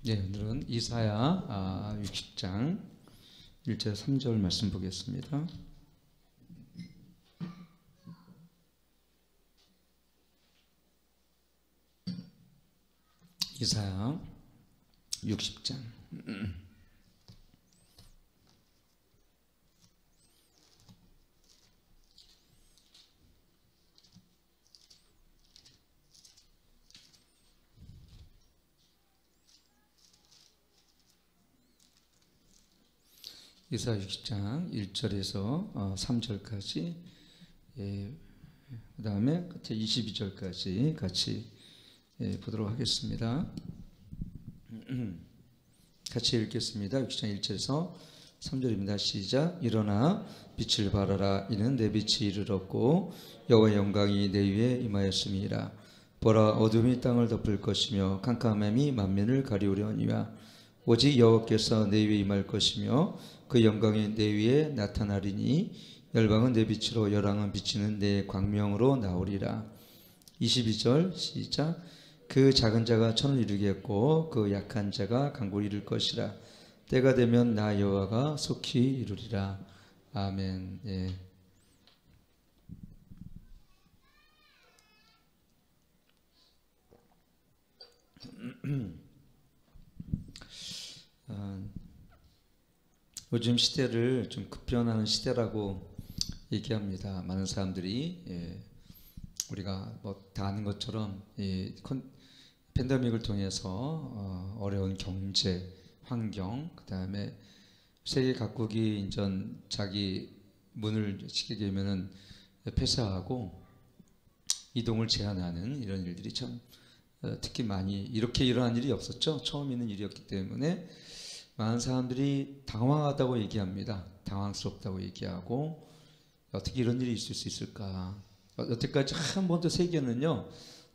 네, 오늘은 이사야 60장 1절 3절 말씀 보겠습니다. 이사야 60장 이사야 60장 1절에서 3절까지, 그 다음에 22절까지 같이 보도록 하겠습니다. 같이 읽겠습니다. 60장 1절에서 3절입니다. 시작. 일어나 빛을 발하라. 이는 내 빛이 이르렀고 여호와의 영광이 내 위에 임하였음이라. 보라, 어둠이 땅을 덮을 것이며 캄캄함이 만민을 가리우려니와 오직 여호와께서 내 위에 임할 것이며 그 영광이 내 위에 나타나리니 열방은 내 빛으로 열왕은 비치는 내 광명으로 나오리라. 22절 시작. 그 작은 자가 천을 이루겠고 그 약한 자가 강구를 이룰 것이라. 때가 되면 나 여호와가 속히 이루리라. 아멘. 예. 요즘 시대를 좀 급변하는 시대라고 얘기합니다. 많은 사람들이 우리가 뭐 다 아는 것처럼 이 팬데믹을 통해서 어려운 경제 환경, 그 다음에 세계 각국이 인전 자기 문을 치게 되면은 폐쇄하고 이동을 제한하는 이런 일들이 참 특히 많이 이렇게 일어난 일이 없었죠. 처음 있는 일이었기 때문에 많은 사람들이 당황하다고 얘기합니다. 당황스럽다고 얘기하고 어떻게 이런 일이 있을 수 있을까. 여태까지 한 번도 세계는요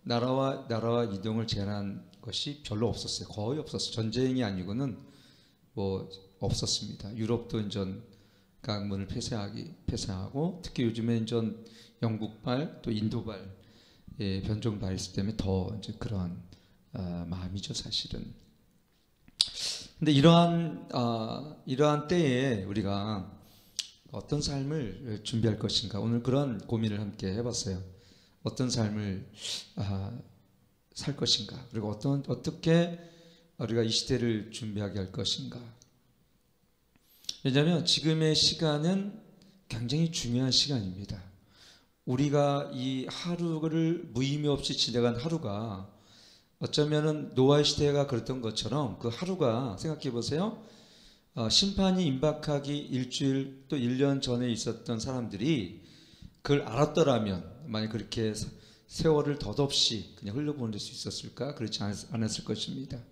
나라와 이동을 제한한 것이 별로 없었어요. 거의 없었어요. 전쟁이 아니고는 뭐 없었습니다. 유럽도 인전 강문을 폐쇄하고 특히 요즘에 인전 영국발 또 인도발 변종 바이러스 때문에 더 이제 그런 마음이죠, 사실은. 근데 이러한 때에 우리가 어떤 삶을 준비할 것인가, 오늘 그런 고민을 함께 해봤어요. 어떤 삶을 살 것인가, 그리고 어떻게 우리가 이 시대를 준비하게 할 것인가. 왜냐하면 지금의 시간은 굉장히 중요한 시간입니다. 우리가 이 하루를 무의미 없이 지나간 하루가 어쩌면은 노아의 시대가 그랬던 것처럼 그 하루가, 생각해 보세요. 심판이 임박하기 일주일 또 1년 전에 있었던 사람들이 그걸 알았더라면 만약 그렇게 세월을 덧없이 그냥 흘려보낼 수 있었을까? 그렇지 않았을 것입니다.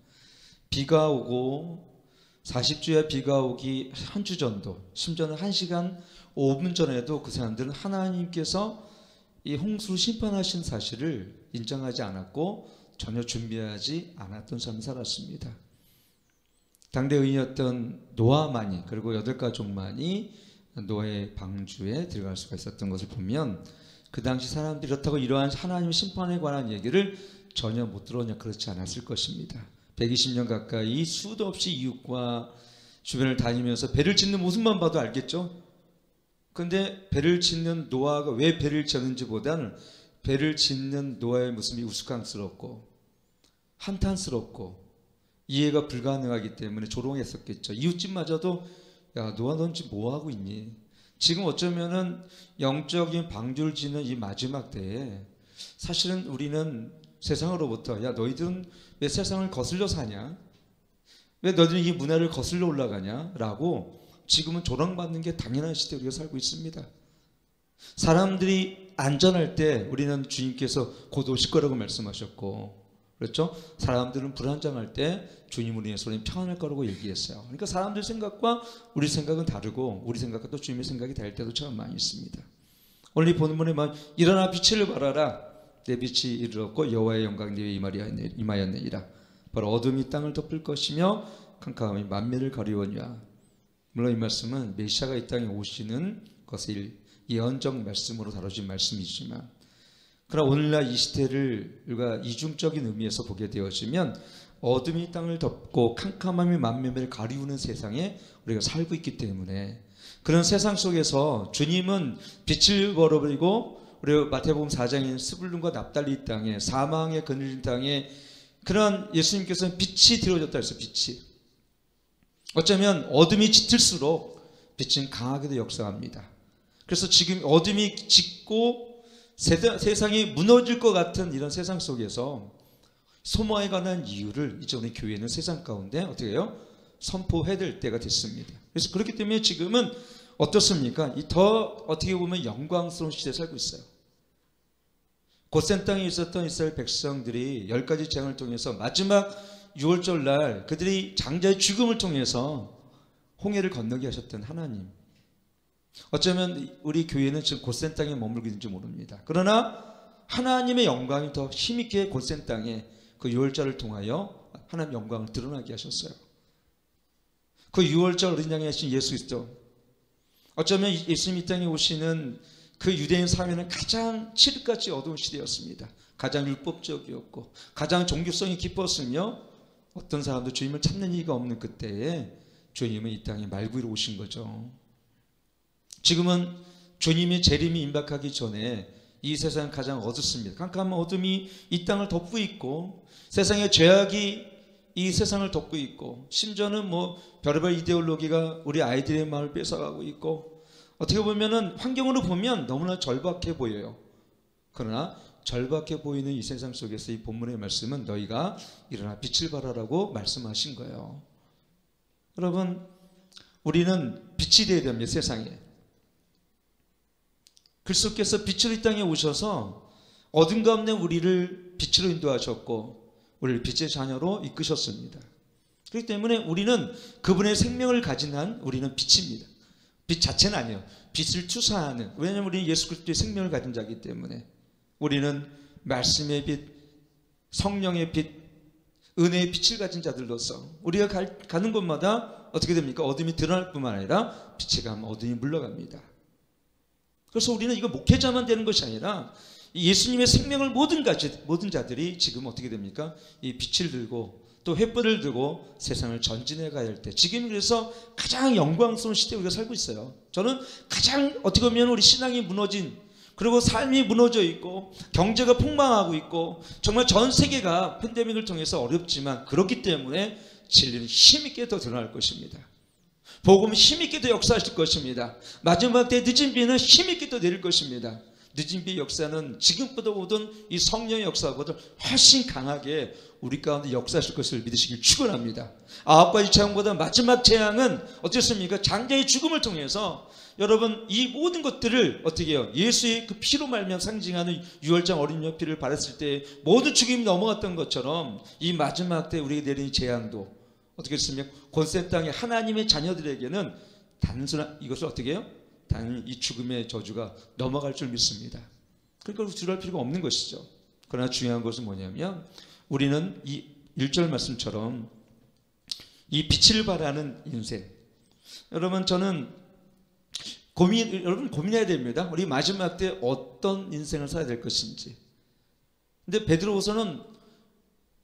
비가 오고 40주야 비가 오기 한 주 전도, 심지어는 1시간 5분 전에도 그 사람들은 하나님께서 이 홍수를 심판하신 사실을 인정하지 않았고 전혀 준비하지 않았던 삶을 살았습니다. 당대 의인이었던 노아만이, 그리고 8가족만이 노아의 방주에 들어갈 수가 있었던 것을 보면 그 당시 사람들이 그렇다고 이러한 하나님의 심판에 관한 얘기를 전혀 못 들었냐, 그렇지 않았을 것입니다. 120년 가까이 수도 없이 이웃과 주변을 다니면서 배를 짓는 모습만 봐도 알겠죠. 근데 배를 짓는 노아가 왜 배를 짓는지 보다는 배를 짓는 노아의 모습이 우스꽝스럽고 한탄스럽고 이해가 불가능하기 때문에 조롱했었겠죠. 이웃집마저도 야, 노아 넌 지금 뭐하고 있니? 지금 어쩌면은 영적인 방주를 짓는 이 마지막 때에 사실은 우리는 세상으로부터 야, 너희들은 왜 세상을 거슬러 사냐? 왜 너희들은 이 문화를 거슬러 올라가냐? 라고 지금은 조롱받는 게 당연한 시대에 우리가 살고 있습니다. 사람들이 안전할 때 우리는 주님께서 곧 오실 거라고 말씀하셨고, 그렇죠? 사람들은 불안정할 때 주님으로 인해서 우리는 평안할 거라고 얘기했어요. 그러니까 사람들 생각과 우리 생각은 다르고 우리 생각과 또 주님의 생각이 다를 때도 참 많이 있습니다. 오늘 이 본문에 일어나 빛을 발하라. 내 빛이 이르렀고 여호와의 영광이 내 위에 임하였느니라. 바로 어둠이 땅을 덮을 것이며 캄캄함이 만민을 가리우니와. 물론 이 말씀은 메시아가 이 땅에 오시는 것을 예언적 말씀으로 다뤄진 말씀이지만, 그러나 오늘날 이 시대를 우리가 이중적인 의미에서 보게 되어지면 어둠이 땅을 덮고 캄캄함이 만민을 가리우는 세상에 우리가 살고 있기 때문에 그런 세상 속에서 주님은 빛을 벌어버리고 우리 마태복음 4장인 스불룬과 납달리 땅에 사망의 그늘진 땅에 그런 예수님께서는 빛이 들어졌다 해서 빛이 어쩌면 어둠이 짙을수록 빛은 강하게도 역사합니다. 그래서 지금 어둠이 짙고 세상이 무너질 것 같은 이런 세상 속에서 소모에 관한 이유를 이제 우리 교회는 세상 가운데 어떻게 해요? 선포해야 될 때가 됐습니다. 그래서 그렇기 때문에 지금은 어떻습니까? 더 어떻게 보면 영광스러운 시대에 살고 있어요. 고센 땅에 있었던 이스라엘 백성들이 10가지 재앙을 통해서 마지막 6월절 날 그들이 장자의 죽음을 통해서 홍해를 건너게 하셨던 하나님. 어쩌면 우리 교회는 지금 고센 땅에 머물고 있는지 모릅니다. 그러나 하나님의 영광이 더 힘있게 고센 땅에 그 6월절을 통하여 하나님의 영광을 드러나게 하셨어요. 그 6월절 어린 양이 하신 예수 그리스도, 어쩌면 예수님 이 땅에 오시는 그 유대인 사회는 가장 칠흑같이 어두운 시대였습니다. 가장 율법적이었고 가장 종교성이 깊었으며 어떤 사람도 주님을 찾는 이가 없는 그때에 주님은 이 땅에 말구이로 오신 거죠. 지금은 주님의 재림이 임박하기 전에 이 세상은 가장 어둡습니다. 깜깜한 어둠이 이 땅을 덮고 있고 세상의 죄악이 이 세상을 덮고 있고 심지어는 별의별 이데올로기가 우리 아이들의 마음을 뺏어가고 있고 어떻게 보면은 환경으로 보면 너무나 절박해 보여요. 그러나 절박해 보이는 이 세상 속에서 이 본문의 말씀은 너희가 일어나 빛을 발하라고 말씀하신 거예요. 여러분, 우리는 빛이 되어야 됩니다. 세상에. 그리스도께서 빛으로 이 땅에 오셔서 어둠 가운데 우리를 빛으로 인도하셨고 우리를 빛의 자녀로 이끄셨습니다. 그렇기 때문에 우리는 그분의 생명을 가진 한 우리는 빛입니다. 빛 자체는 아니에요. 빛을 투사하는, 왜냐하면 우리는 예수 그리스도의 생명을 가진 자이기 때문에 우리는 말씀의 빛, 성령의 빛, 은혜의 빛을 가진 자들로서 우리가 가는 곳마다 어떻게 됩니까? 어둠이 드러날 뿐만 아니라 빛이 가면 어둠이 물러갑니다. 그래서 우리는 이거 목회자만 되는 것이 아니라 예수님의 생명을 모든 자들이 지금 어떻게 됩니까? 이 빛을 들고 또 횃불을 들고 세상을 전진해 가야 할 때, 지금 그래서 가장 영광스러운 시대에 우리가 살고 있어요. 저는 가장 어떻게 보면 우리 신앙이 무너진, 그리고 삶이 무너져 있고 경제가 폭망하고 있고 정말 전 세계가 팬데믹을 통해서 어렵지만 그렇기 때문에 진리는 힘있게 더 드러날 것입니다. 복음은 힘있게 더 역사하실 것입니다. 마지막 때 늦은 비는 힘있게 더 내릴 것입니다. 늦은 비의 역사는 지금보다 오던 이 성령의 역사보다 훨씬 강하게 우리 가운데 역사하실 것을 믿으시길 축원합니다. 9가지 재앙보다 마지막 재앙은 어떻습니까? 장자의 죽음을 통해서 여러분 이 모든 것들을 어떻게 해요? 예수의 그 피로 말미암아 상징하는 유월장 어린 양 피를 바랐을 때 모든 죽음이 넘어갔던 것처럼 이 마지막 때 우리에게 내린 재앙도 어떻게 했습니까? 고센 땅의 하나님의 자녀들에게는 단순한 이것을 어떻게 해요? 당연히 이 죽음의 저주가 넘어갈 줄 믿습니다. 그러니까 두려울 필요가 없는 것이죠. 그러나 중요한 것은 뭐냐면 우리는 이 1절 말씀처럼 이 빛을 발하는 인생. 여러분 저는 여러분 고민해야 됩니다. 우리 마지막 때 어떤 인생을 살아야 될 것인지. 근데 베드로후서는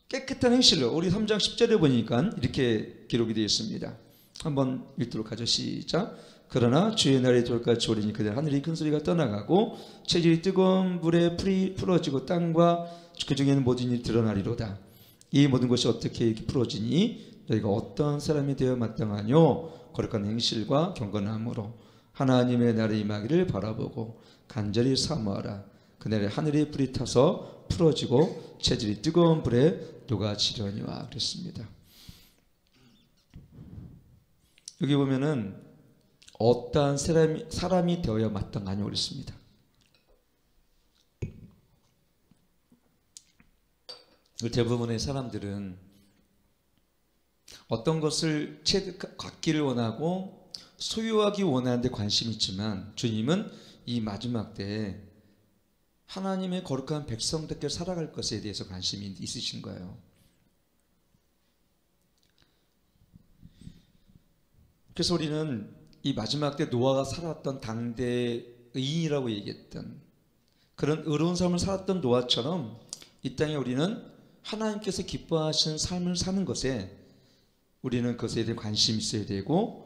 깨끗한 행실로 우리 3장 10절에 보니까 이렇게 기록이 되어 있습니다. 한번 읽도록 하죠. 시작. 그러나 주의 날이 돌같이 오리니 그들 하늘이 큰 소리가 떠나가고 체질이 뜨거운 물에 풀이 풀어지고 땅과 그 중에는 모든 일이 드러나리로다. 이 모든 것이 어떻게 이렇게 풀어지니 너희가 어떤 사람이 되어 마땅하뇨? 거룩한 행실과 경건함으로 하나님의 날이 임하기를 바라보고 간절히 사모하라. 그날에 하늘이 불이 타서 풀어지고 체질이 뜨거운 불에 녹아지려니와 그랬습니다. 여기 보면은 어떠한 사람이 되어야 마땅하냐고 그랬습니다. 대부분의 사람들은 어떤 것을 갖기를 원하고 소유하기 원하는데 관심이 있지만 주님은 이 마지막 때에 하나님의 거룩한 백성답게 살아갈 것에 대해서 관심이 있으신 거예요. 그래서 우리는 이 마지막 때 노아가 살았던 당대 의인이라고 얘기했던 그런 의로운 삶을 살았던 노아처럼 이 땅에 우리는 하나님께서 기뻐하시는 삶을 사는 것에 우리는 그것에 대해 관심이 있어야 되고,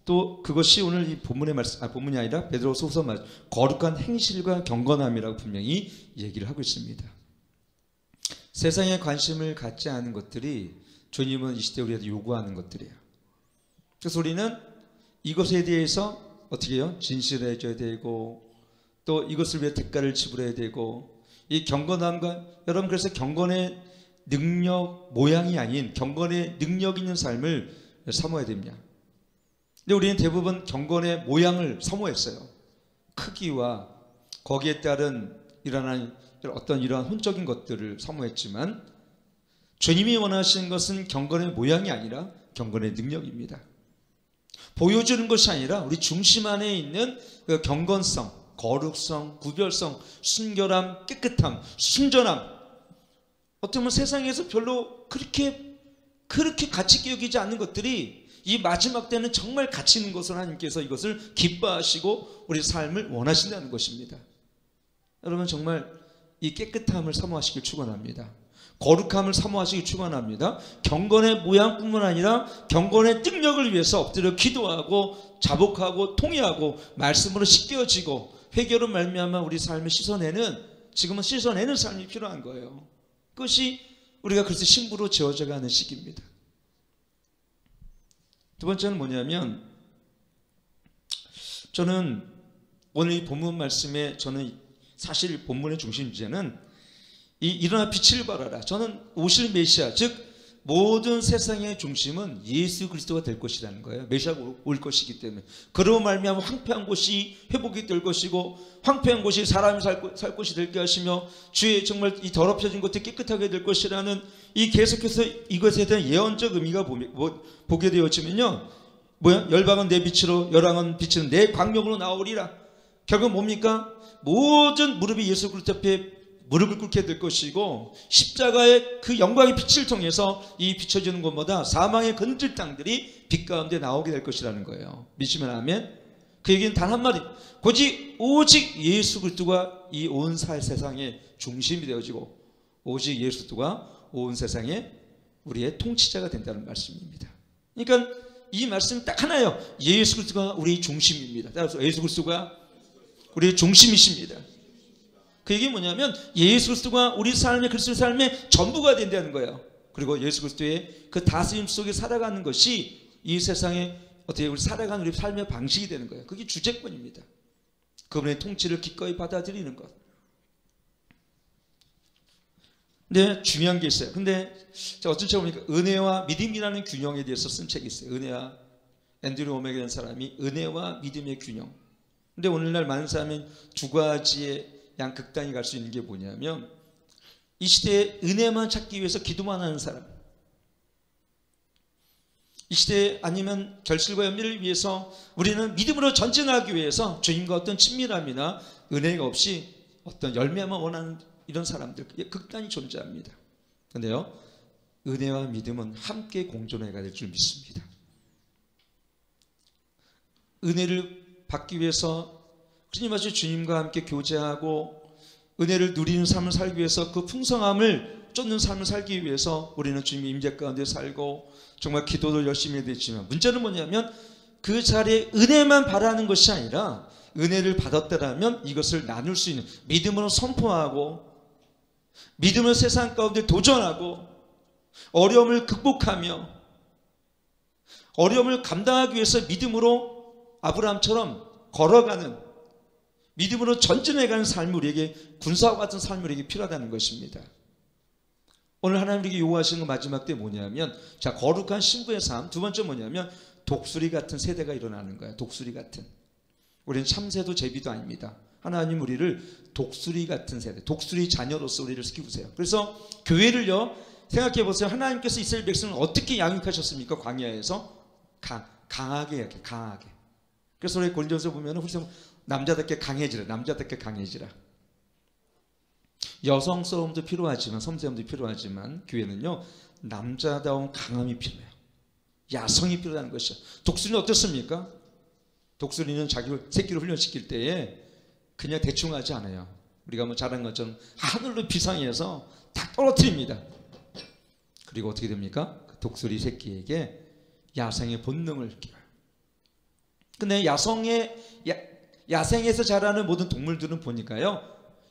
또 그것이 오늘 이 본문의 말씀, 본문이 아니라 베드로후서 말 거룩한 행실과 경건함이라고 분명히 얘기를 하고 있습니다. 세상에 관심을 갖지 않은 것들이 주님은 이 시대에 우리한테 요구하는 것들이에요. 그래서 우리는 이것에 대해서 어떻게 해요? 진실해져야 되고, 또 이것을 위해 대가를 지불해야 되고, 이 경건함과, 여러분 그래서 경건의 능력 모양이 아닌 경건의 능력 있는 삶을 사모해야 됩니다. 근데 우리는 대부분 경건의 모양을 사모했어요. 크기와 거기에 따른 일어나는 어떤 이러한 혼적인 것들을 사모했지만, 주님이 원하시는 것은 경건의 모양이 아니라 경건의 능력입니다. 보여주는 것이 아니라 우리 중심 안에 있는 그 경건성, 거룩성, 구별성, 순결함, 깨끗함, 순전함, 어떻게 보면 세상에서 별로 그렇게 가치 있게 여기지 않는 것들이 이 마지막 때는 정말 가치 있는 것을 하나님께서 이것을 기뻐하시고 우리 삶을 원하신다는 것입니다. 여러분 정말 이 깨끗함을 사모하시길 축원합니다. 거룩함을 사모하시길 축원합니다. 경건의 모양뿐만 아니라 경건의 능력을 위해서 엎드려 기도하고 자복하고 통회하고 말씀으로 씻겨지고 회개로 말미암아 우리 삶을 씻어내는, 지금은 씻어내는 삶이 필요한 거예요. 그것이 우리가 그래서 신부로 지어져 가는 시기입니다. 두 번째는 뭐냐면, 저는 오늘 이 본문 말씀에, 저는 사실 본문의 중심 주제는 이 일어나 빛을 발하라. 저는 오실 메시아, 즉 모든 세상의 중심은 예수 그리스도가 될 것이라는 거예요. 메시아가 올 것이기 때문에. 그러고 말미암아 황폐한 곳이 회복이 될 것이고, 황폐한 곳이 사람이 살 곳이 되게 하시며, 주의 정말 이 더럽혀진 곳이 깨끗하게 될 것이라는, 이 계속해서 이것에 대한 예언적 의미가 보게 되어지면요, 열방은 내 빛으로, 열왕은 빛은 내 광명으로 나오리라. 결국 뭡니까? 모든 무릎이 예수 그리스도 앞에 무릎을 꿇게 될 것이고, 십자가의 그 영광의 빛을 통해서 이 비춰지는 곳마다 사망의 그늘질 땅들이 빛 가운데 나오게 될 것이라는 거예요. 믿으시면 아멘. 그 얘기는 단 한마디, 오직 예수 그리스도가 이 온 세상의 중심이 되어지고, 오직 예수 그리스도가 온 세상의 우리의 통치자가 된다는 말씀입니다. 그러니까 이 말씀이 딱 하나예요. 예수 그리스도가 우리의 중심입니다. 따라서 예수 그리스도가 우리의 중심이십니다. 그 얘기 뭐냐면, 예수 그리스도가 우리 삶의, 그리스도의 삶의 전부가 된다는 거예요. 그리고 예수 그리스도의 그 다스림 속에 살아가는 것이 이 세상에 어떻게 우리 살아가는 우리 삶의 방식이 되는 거예요. 그게 주제권입니다. 그분의 통치를 기꺼이 받아들이는 것. 근데 중요한 게 있어요. 근데 제가 어떤 책 보니까 은혜와 믿음이라는 균형에 대해서 쓴 책이 있어요. 은혜와, 앤드류 오메가라는 사람이 은혜와 믿음의 균형. 근데 오늘날 많은 사람이 두 가지의 양극단이 갈 수 있는 게 뭐냐면, 이 시대에 은혜만 찾기 위해서 기도만 하는 사람, 이 시대에 아니면 결실과 연민을 위해서 우리는 믿음으로 전진하기 위해서 주님과 어떤 친밀함이나 은혜가 없이 어떤 열매만 원하는 이런 사람들, 극단이 존재합니다. 그런데요, 은혜와 믿음은 함께 공존해야 될 줄 믿습니다. 은혜를 받기 위해서 주님같이 주님과 함께 교제하고 은혜를 누리는 삶을 살기 위해서, 그 풍성함을 쫓는 삶을 살기 위해서 우리는 주님의 임재 가운데 살고 정말 기도도 열심히 해야 되지만, 문제는 뭐냐면 그 자리에 은혜만 바라는 것이 아니라 은혜를 받았다라면 이것을 나눌 수 있는, 믿음으로 선포하고 믿음으로 세상 가운데 도전하고 어려움을 극복하며 어려움을 감당하기 위해서 믿음으로 아브라함처럼 걸어가는, 믿음으로 전진해가는 삶이 우리에게, 군사와 같은 삶이 우리에게 필요하다는 것입니다. 오늘 하나님 우리에게 요구하시는 건 마지막 때 뭐냐면, 자, 거룩한 신부의 삶. 두 번째 뭐냐면 독수리 같은 세대가 일어나는 거야. 독수리 같은. 우리는 참새도 제비도 아닙니다. 하나님 우리를 독수리 같은 세대, 독수리 자녀로서 우리를 키우세요. 그래서 교회를요, 생각해 보세요. 하나님께서 이스라엘 백성을 어떻게 양육하셨습니까? 광야에서 강하게 이렇게, 강하게. 그래서 우리 고린도전서 보면 훌륭 남자답게 강해지라, 남자답게 강해지라. 여성스러움도 필요하지만, 섬세함도 필요하지만, 교회는요 남자다운 강함이 필요해요. 야성이 필요하다는 것이죠. 독수리는 어떻습니까? 독수리는 자기 새끼를 훈련시킬 때에 그냥 대충 하지 않아요. 우리가 뭐 잘한 것처럼 하늘로 비상해서 다 떨어뜨립니다. 그리고 어떻게 됩니까? 그 독수리 새끼에게 야생의 본능을 길어요. 근데 야생에서 자라는 모든 동물들은 보니까요,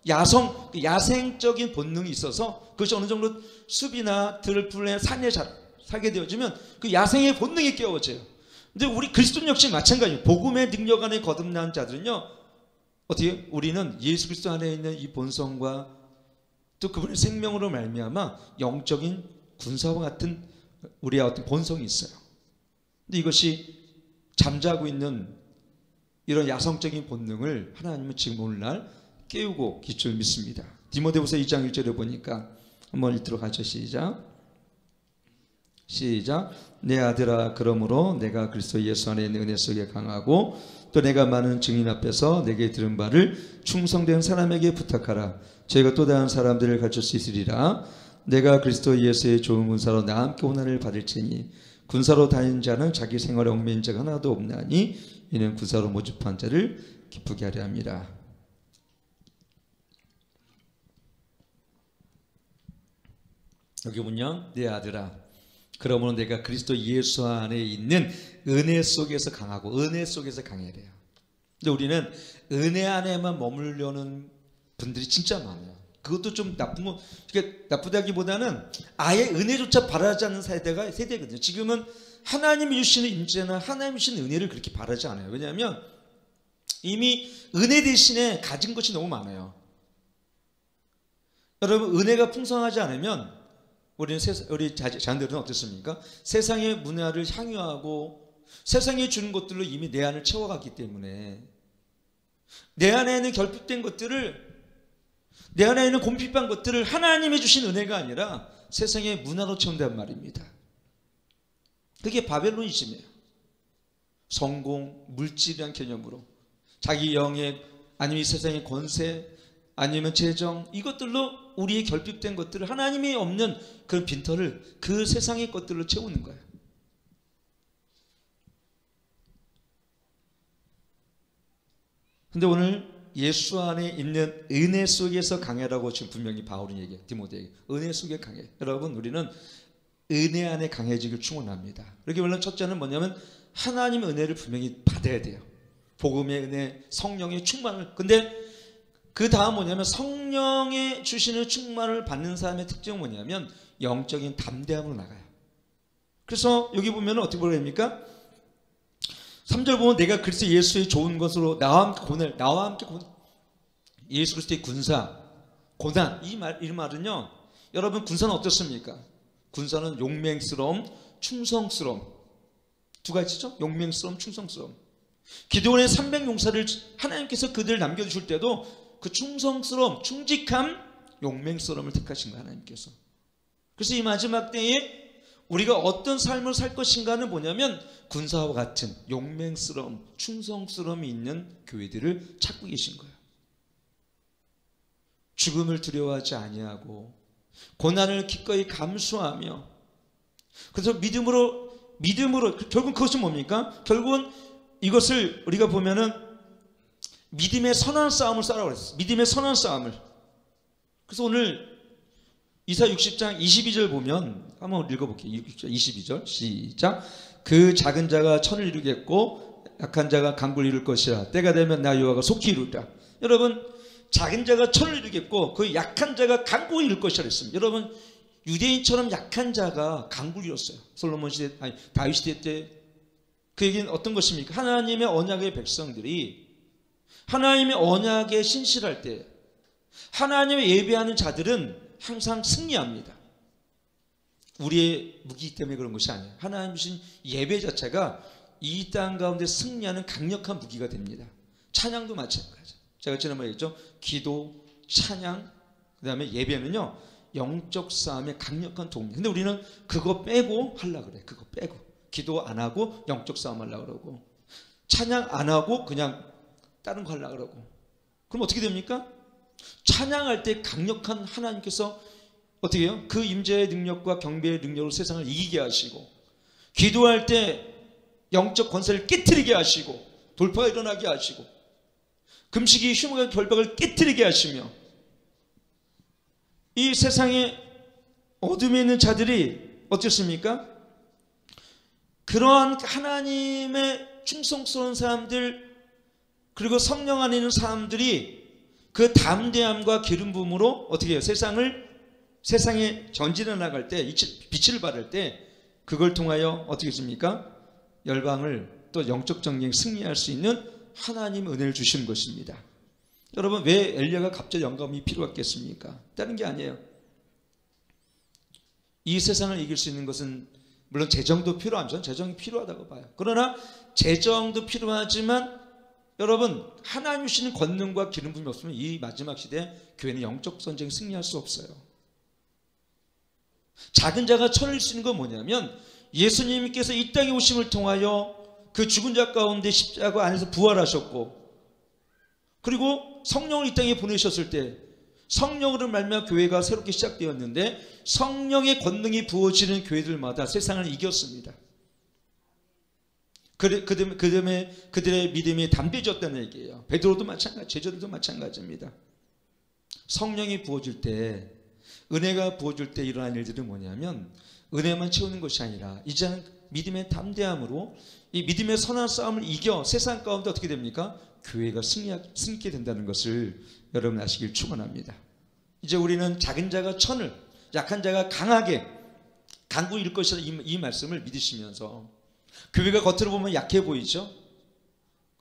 야생적인 본능이 있어서 그것이 어느 정도 숲이나 들풀에 산에 살게 되어지면 그 야생의 본능이 깨워져요. 근데 우리 그리스도인 역시 마찬가지예요. 복음의 능력 안에 거듭난 자들은요, 어떻게 우리는 예수 그리스도 안에 있는 이 본성과 또 그분의 생명으로 말미암아 영적인 군사와 같은 우리의 어떤 본성이 있어요. 근데 이것이 잠자고 있는 이런 야성적인 본능을 하나님은 지금 오늘날 깨우고 계실 줄 믿습니다. 디모데후서 2장 1절에 보니까 한번 읽도록 하죠. 시작. 내 아들아, 그러므로 내가 그리스도 예수 안에 있는 은혜 속에 강하고 또 내가 많은 증인 앞에서 내게 들은 바를 충성된 사람에게 부탁하라. 저희가 또 다른 사람들을 가르칠 수 있으리라. 내가 그리스도 예수의 좋은 군사로 나와 함께 고난을 받을지니 군사로 다니는 자는 자기 생활에 얽매인 자가 하나도 없나니 이는 군사로 모집한 자를 기쁘게 하려 합니다. 여기 보면 내 아들아, 그러므로 내가 그리스도 예수 안에 있는 은혜 속에서 강하고 은혜 속에서 강해래요. 근데 우리는 은혜 안에만 머물려는 분들이 진짜 많아요. 그것도 좀 나쁘다기보다는 아예 은혜조차 바라지 않는 세대거든요. 지금은 하나님이 주시는 임재나 하나님이 주시는 은혜를 그렇게 바라지 않아요. 왜냐하면 이미 은혜 대신에 가진 것이 너무 많아요. 여러분, 은혜가 풍성하지 않으면 우리 자녀들은 어떻습니까? 세상의 문화를 향유하고 세상에 주는 것들로 이미 내 안을 채워갔기 때문에 내 안에 있는 결핍된 것들을, 내 안에 있는 곰핍한 것들을 하나님이 주신 은혜가 아니라 세상의 문화로 채운단 말입니다. 그게 바벨로니즘이에요. 성공, 물질이란 개념으로 자기 영역 아니면 세상의 권세 아니면 재정, 이것들로 우리의 결핍된 것들을, 하나님이 없는 그런 빈터를 그 세상의 것들로 채우는 거예요. 근데 오늘 예수 안에 있는 은혜 속에서 강해라고 지금 분명히 바울이 얘기해요. 디모데에게 은혜 속에 강해. 여러분, 우리는 은혜 안에 강해지길 축원합니다. 그렇게 물론 첫째는 뭐냐면 하나님의 은혜를 분명히 받아야 돼요. 복음의 은혜, 성령의 충만을. 근데 그 다음 뭐냐면 성령의 주시는 충만을 받는 사람의 특징은 뭐냐면 영적인 담대함으로 나가요. 그래서 여기 보면 어떻게 보랍니까? 3절 보면 내가 그리스도 예수의 좋은 것으로 나와 함께 예수 그리스도의 군사, 고난, 이 말은요, 여러분, 군사는 어떻습니까? 군사는 용맹스러움, 충성스러움, 두 가지죠. 용맹스러움, 충성스러움. 기드온의 300용사를 하나님께서 그들을 남겨주실 때도 그 충성스러움, 충직함, 용맹스러움을 택하신 거예요, 하나님께서. 그래서 이 마지막 때에 우리가 어떤 삶을 살 것인가는 뭐냐면 군사와 같은 용맹스러움, 충성스러움이 있는 교회들을 찾고 계신 거예요. 죽음을 두려워하지 아니하고 고난을 기꺼이 감수하며, 그래서 믿음으로 결국은 그것은 뭡니까? 결국은 이것을 우리가 보면은 믿음의 선한 싸움을 싸라고 그랬어요. 믿음의 선한 싸움을. 그래서 오늘 이사 60장 22절 보면 한번 읽어볼게요. 22절 시작. 그 작은 자가 천을 이루겠고 약한 자가 강구를 이룰 것이라. 때가 되면 나 여호와가 속히 이루리라. 여러분, 작은 자가 천을 이루겠고 그 약한 자가 강구를 이룰 것이라 했습니다. 여러분, 유대인처럼 약한 자가 강구를 이뤘어요. 솔로몬 시대, 다윗 시대 때. 그 얘기는 어떤 것입니까? 하나님의 언약의 백성들이 하나님의 언약에 신실할 때 하나님의 예배하는 자들은 항상 승리합니다. 우리의 무기 때문에 그런 것이 아니에요. 하나님 주신 예배 자체가 이 땅 가운데 승리하는 강력한 무기가 됩니다. 찬양도 마찬가지죠. 제가 지난번에 얘기했죠. 기도, 찬양, 그 다음에 예배는요, 영적 싸움의 강력한 도움. 근데 우리는 그거 빼고 하려고 그래. 그거 빼고. 기도 안 하고 영적 싸움 하려고 그러고, 찬양 안 하고 그냥 다른 거 하려고 그러고. 그럼 어떻게 됩니까? 찬양할 때 강력한 하나님께서 어떻게 해요? 그 임재의 능력과 경배의 능력으로 세상을 이기게 하시고, 기도할 때 영적 권세를 깨트리게 하시고, 돌파가 일어나게 하시고, 금식이 흉악의 결박을 깨트리게 하시며, 이 세상에 어둠에 있는 자들이 어떻습니까? 그러한 하나님의 충성스러운 사람들, 그리고 성령 안에 있는 사람들이 그 담대함과 기름 부음으로 어떻게 해요? 세상에 전진해 나갈 때, 빛을 발할 때 그걸 통하여 어떻게 했습니까? 열방을 또 영적 전쟁 승리할 수 있는 하나님 은혜를 주시는 것입니다. 여러분, 왜 엘리야가 갑자기 영감이 필요했겠습니까? 다른 게 아니에요. 이 세상을 이길 수 있는 것은 물론 재정도 필요하죠. 재정이 필요하다고 봐요. 그러나 재정도 필요하지만 여러분, 하나님 주시는 권능과 기름 부음이 없으면 이 마지막 시대에 교회는 영적 전쟁 승리할 수 없어요. 작은 자가 천을 쓰는 건 뭐냐면 예수님께서 이 땅에 오심을 통하여 그 죽은 자 가운데 십자가 안에서 부활하셨고, 그리고 성령을 이 땅에 보내셨을 때 성령으로 말미암아 교회가 새롭게 시작되었는데, 성령의 권능이 부어지는 교회들마다 세상을 이겼습니다. 그들의 믿음이 담대해졌다는 얘기예요. 베드로도 마찬가지, 제자들도 마찬가지입니다. 성령이 부어질 때, 은혜가 부어질 때 일어난 일들은 뭐냐면 은혜만 채우는 것이 아니라 이제는 믿음의 담대함으로 이 믿음의 선한 싸움을 이겨 세상 가운데 어떻게 됩니까? 교회가 승리하게 된다는 것을 여러분 아시길 축원합니다. 이제 우리는 작은 자가 천을, 약한 자가 강하게 강구 이룰 것이다, 이 말씀을 믿으시면서, 교회가 겉으로 보면 약해 보이죠?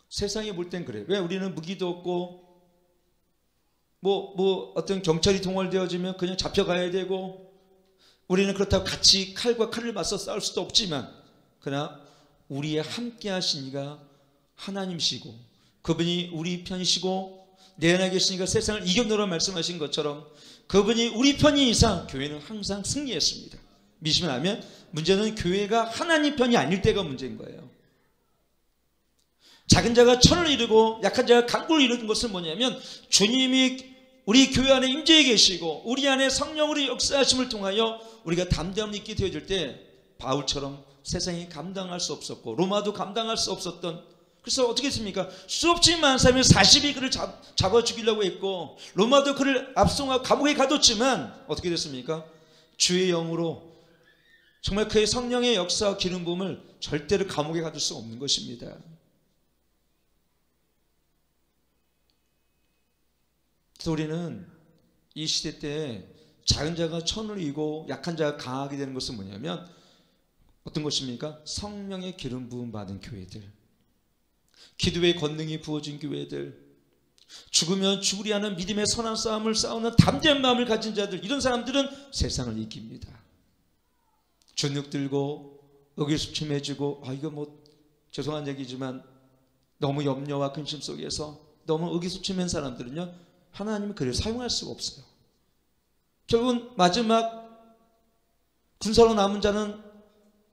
세상에 볼 땐 그래. 왜? 우리는 무기도 없고 어떤 경찰이 동원되어지면 그냥 잡혀가야 되고, 우리는 그렇다고 같이 칼과 칼을 맞서 싸울 수도 없지만, 그러나 우리의 함께 하신 이가 하나님이시고 그분이 우리 편이시고 내 안에 계시니까 세상을 이겨내라 말씀하신 것처럼 그분이 우리 편인 이상 교회는 항상 승리했습니다. 믿으시면 아멘. 문제는 교회가 하나님 편이 아닐 때가 문제인 거예요. 작은 자가 천을 이루고 약한 자가 강구를 이루는 것은 뭐냐면 주님이 우리 교회 안에 임재해 계시고 우리 안에 성령으로 역사하심을 통하여 우리가 담대함을 있게 되어질 때 바울처럼 세상이 감당할 수 없었고 로마도 감당할 수 없었던, 그래서 어떻게 했습니까? 수없이 많은 사람이 40이 그를 잡아 죽이려고 했고 로마도 그를 압송하고 감옥에 가뒀지만 어떻게 됐습니까? 주의 영으로 정말 그의 성령의 역사와 기름 부음을 절대로 감옥에 가둘 수 없는 것입니다. 그래서 우리는 이 시대 때 작은 자가 천을 이고 약한 자가 강하게 되는 것은 뭐냐면 어떤 것입니까? 성령의 기름 부음 받은 교회들, 기도의 권능이 부어진 교회들, 죽으면 죽으리 하는 믿음의 선한 싸움을 싸우는 담대한 마음을 가진 자들, 이런 사람들은 세상을 이깁니다. 주눅 들고 의기소침해지고 이거 죄송한 얘기지만 너무 염려와 근심 속에서 너무 의기소침한 사람들은요, 하나님이 그를 사용할 수가 없어요. 결국은 마지막 군사로 남은 자는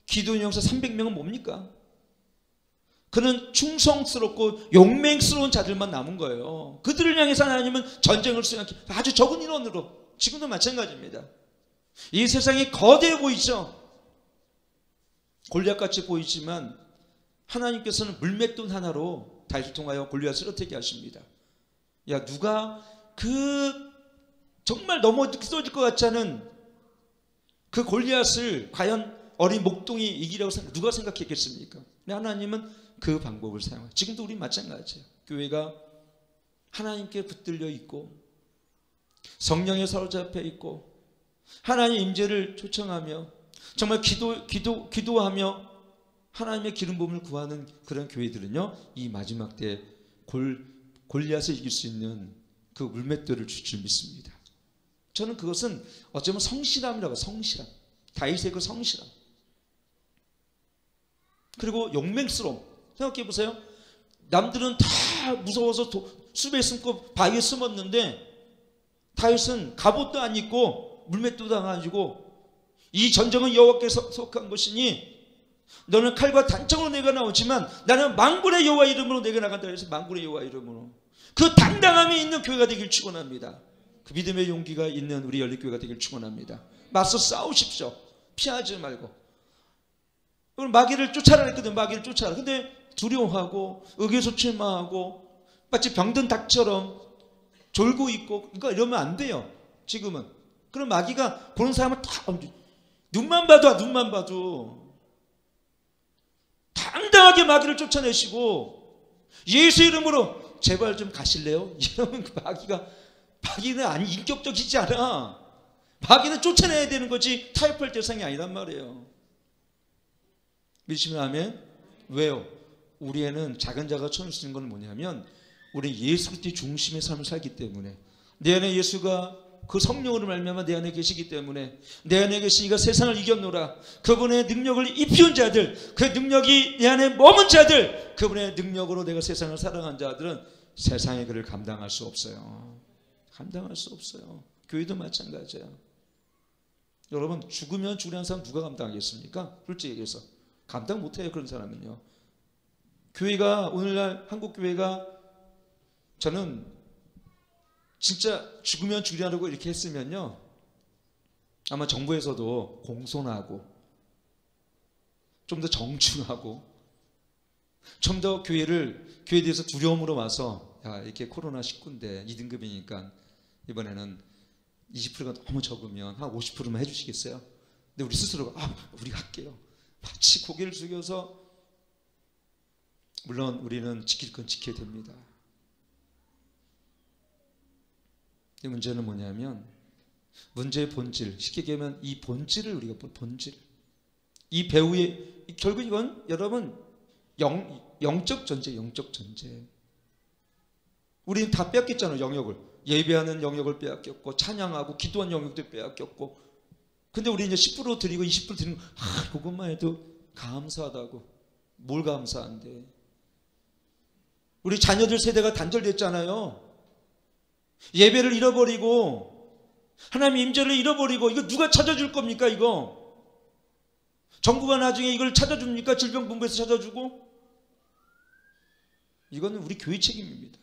기도원 용사 300명은 뭡니까? 그는 충성스럽고 용맹스러운 자들만 남은 거예요. 그들을 향해서 하나님은 전쟁을 수행하기 아주 적은 인원으로, 지금도 마찬가지입니다. 이 세상이 거대해 보이죠? 골리앗같이 보이지만 하나님께서는 물맷돈 하나로 다윗을 통하여 골리앗을 어떻게 하십니다. 야, 누가 정말 넘어질 것 같지 않은 그 골리앗을 과연 어린 목동이 이기라고 누가 생각했겠습니까? 하나님은 그 방법을 사용해요. 지금도 우리 마찬가지예요. 교회가 하나님께 붙들려 있고 성령에 사로잡혀 있고 하나님의 임재를 초청하며 정말 기도하며 하나님의 기름 부음을 구하는 그런 교회들은요, 이 마지막 때 골리앗을 이길 수 있는 그 물맷돌을 줄 줄 믿습니다. 저는 그것은 어쩌면 성실함이라고, 성실함, 다윗의 그 성실함, 그리고 용맹스러움. 생각해 보세요. 남들은 다 무서워서 숲에 숨고 바위에 숨었는데 다윗은 갑옷도 안 입고 물맷돌도 안 가지고 이 전쟁은 여호와께서 속한 것이니 너는 칼과 단창으로 내가 나오지만 나는 만군의 여호와 이름으로 내가 나간다 해서 만군의 여호와 이름으로, 그 당당함이 있는 교회가 되길 축원합니다. 그 믿음의 용기가 있는 우리 연립교회가 되길 축원합니다. 맞서 싸우십시오. 피하지 말고. 마귀를 쫓아라 했거든. 마귀를 쫓아라. 근데 두려워하고 의기소침하고 마치 병든 닭처럼 졸고 있고, 그러니까 이러면 안 돼요. 지금은. 그럼 마귀가 보는 사람을 다 눈만 봐도 눈만 봐도 당당하게 마귀를 쫓아내시고 예수 이름으로 제발 좀 가실래요? 이러면 그 마귀는 인격적이지 않아. 마귀는 쫓아내야 되는 거지 타협할 대상이 아니란 말이에요. 믿으시면 아멘? 왜요? 우리에는 작은 자가 처음 쓰는 건 뭐냐면 우리 예수 그리스도의 중심의 삶을 살기 때문에 내 안에 예수가 그 성령으로 말미암아 내 안에 계시기 때문에 내 안에 계시니까 세상을 이겼노라. 그분의 능력을 입히운 자들, 그 능력이 내 안에 머문 자들, 그분의 능력으로 내가 세상을 사랑한 자들은 세상의 그를 감당할 수 없어요. 감당할 수 없어요. 교회도 마찬가지야. 여러분 죽으면 죽으라는 사람 누가 감당하겠습니까? 솔직히 얘기해서 감당 못해요. 그런 사람은요. 교회가 오늘날 한국 교회가 저는 진짜 죽으면 죽으라고 이렇게 했으면요 아마 정부에서도 공손하고 좀 더 정중하고 좀 더 교회에 대해서 두려움으로 와서 야 이렇게 코로나19인데 2등급이니까 이번에는 20%가 너무 적으면 한 50%만 해주시겠어요? 근데 우리 스스로가 우리가 할게요. 마치 고개를 숙여서 물론 우리는 지킬 건 지켜야 됩니다. 이 문제는 뭐냐면 문제의 본질, 쉽게 얘기하면 이 본질을 우리가 본질, 이 배후의 결국 이건 여러분 영적 전제, 영적 전제. 우리는 다 빼앗겼잖아요. 영역을 예배하는 영역을 빼앗겼고 찬양하고 기도하는 영역도 빼앗겼고. 근데 우리 이제 10% 드리고 20% 드리는 거 그것만 해도 감사하다고. 뭘 감사한데? 우리 자녀들 세대가 단절됐잖아요. 예배를 잃어버리고 하나님의 임재를 잃어버리고 이거 누가 찾아줄 겁니까? 이거 정부가 나중에 이걸 찾아줍니까? 질병본부에서 찾아주고? 이거는 우리 교회 책임입니다.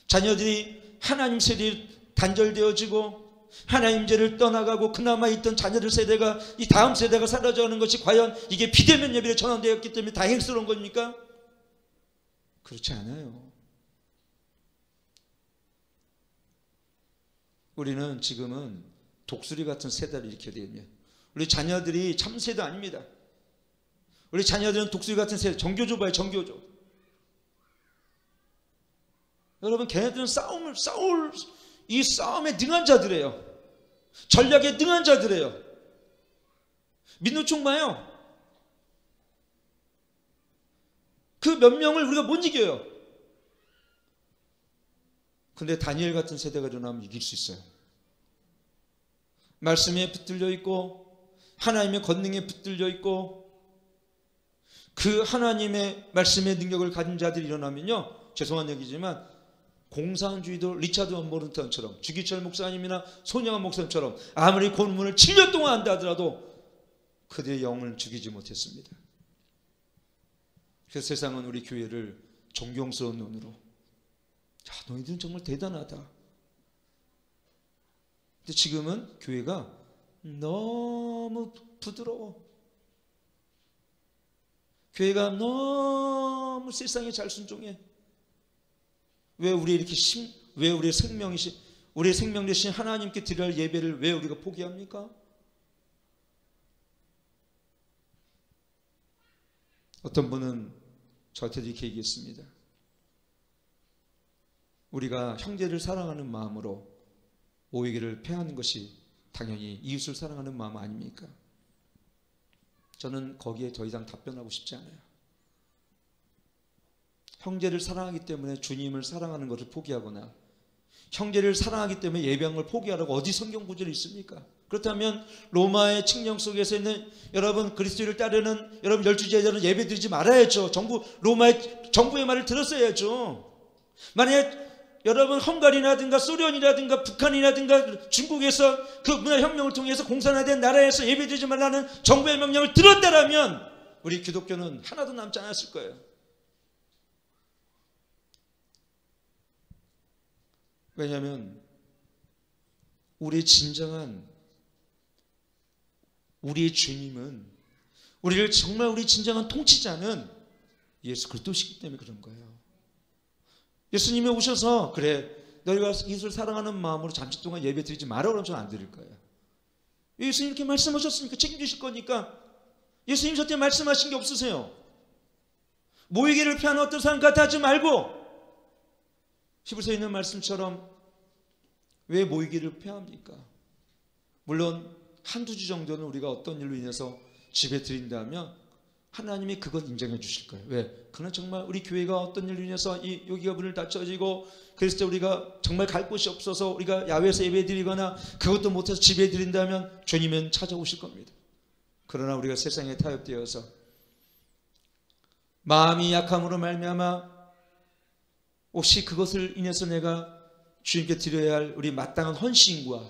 자녀들이 하나님 세대에 단절되어지고 하나님 임재를 떠나가고 그나마 있던 자녀들 세대가 이 다음 세대가 사라져가는 것이 과연 이게 비대면 예배로 전환되었기 때문에 다행스러운 겁니까? 그렇지 않아요. 우리는 지금은 독수리 같은 세대를 일으켜야 되겠네요. 우리 자녀들이 참 세대 아닙니다. 우리 자녀들은 독수리 같은 세대, 정교조 봐요. 정교조. 여러분 걔네들은 이 싸움에 능한 자들이에요. 전략에 능한 자들이에요. 민노총 봐요. 그 몇 명을 우리가 못 이겨요. 근데 다니엘 같은 세대가 일어나면 이길 수 있어요. 말씀에 붙들려 있고 하나님의 권능에 붙들려 있고 그 하나님의 말씀의 능력을 가진 자들이 일어나면요 죄송한 얘기지만 공산주의도 리차드 원모른턴처럼 주기철 목사님이나 손영환 목사님처럼 아무리 고문을 7년 동안 한다 하더라도 그들의 영을 죽이지 못했습니다. 그래서 세상은 우리 교회를 존경스러운 눈으로 야, 너희들은 정말 대단하다. 근데 지금은 교회가 너무 부드러워. 교회가 너무 세상에 잘 순종해. 왜 우리 이렇게 왜 우리의 생명 대신 하나님께 드려야 할 예배를 왜 우리가 포기합니까? 어떤 분은 저한테도 이렇게 얘기했습니다. 우리가 형제를 사랑하는 마음으로 오해를 패하는 것이 당연히 이웃을 사랑하는 마음 아닙니까? 저는 거기에 더 이상 답변하고 싶지 않아요. 형제를 사랑하기 때문에 주님을 사랑하는 것을 포기하거나 형제를 사랑하기 때문에 예배하는 걸 포기하라고 어디 성경 구절이 있습니까? 그렇다면 로마의 칙령 속에서 있는 여러분 그리스도를 따르는 여러분 열주제자는 예배드리지 말아야죠. 로마의 정부의 말을 들었어야죠. 만약에 여러분 헝가리라든가 소련이라든가 북한이라든가 중국에서 그 문화혁명을 통해서 공산화된 나라에서 예배드리지 말라는 정부의 명령을 들었다라면 우리 기독교는 하나도 남지 않았을 거예요. 왜냐하면 우리의 주님은 우리 진정한 통치자는 예수 그리스도시기 때문에 그런 거예요. 예수님이 오셔서 그래 너희가 이웃을 사랑하는 마음으로 잠시 동안 예배 드리지 마라 그러면 저는 안 드릴 거예요. 예수님 이렇게 말씀하셨으니까 책임지실 거니까. 예수님 저때 말씀하신 게 없으세요? 모이기를 피하는 어떤 사람 같아 하지 말고, 히브리서에 있는 말씀처럼 왜 모이기를 피합니까? 물론 한두 주 정도는 우리가 어떤 일로 인해서 집에 드린다면 하나님이 그건 인정해 주실 거예요. 왜? 그는 정말 우리 교회가 어떤 일로 인해서 여기가 문을 닫혀지고 그랬을 때 우리가 정말 갈 곳이 없어서 우리가 야외에서 예배 드리거나 그것도 못해서 집에 드린다면 주님은 찾아오실 겁니다. 그러나 우리가 세상에 타협되어서 마음이 약함으로 말미암아 혹시 그것을 인해서 내가 주님께 드려야 할 우리 마땅한 헌신과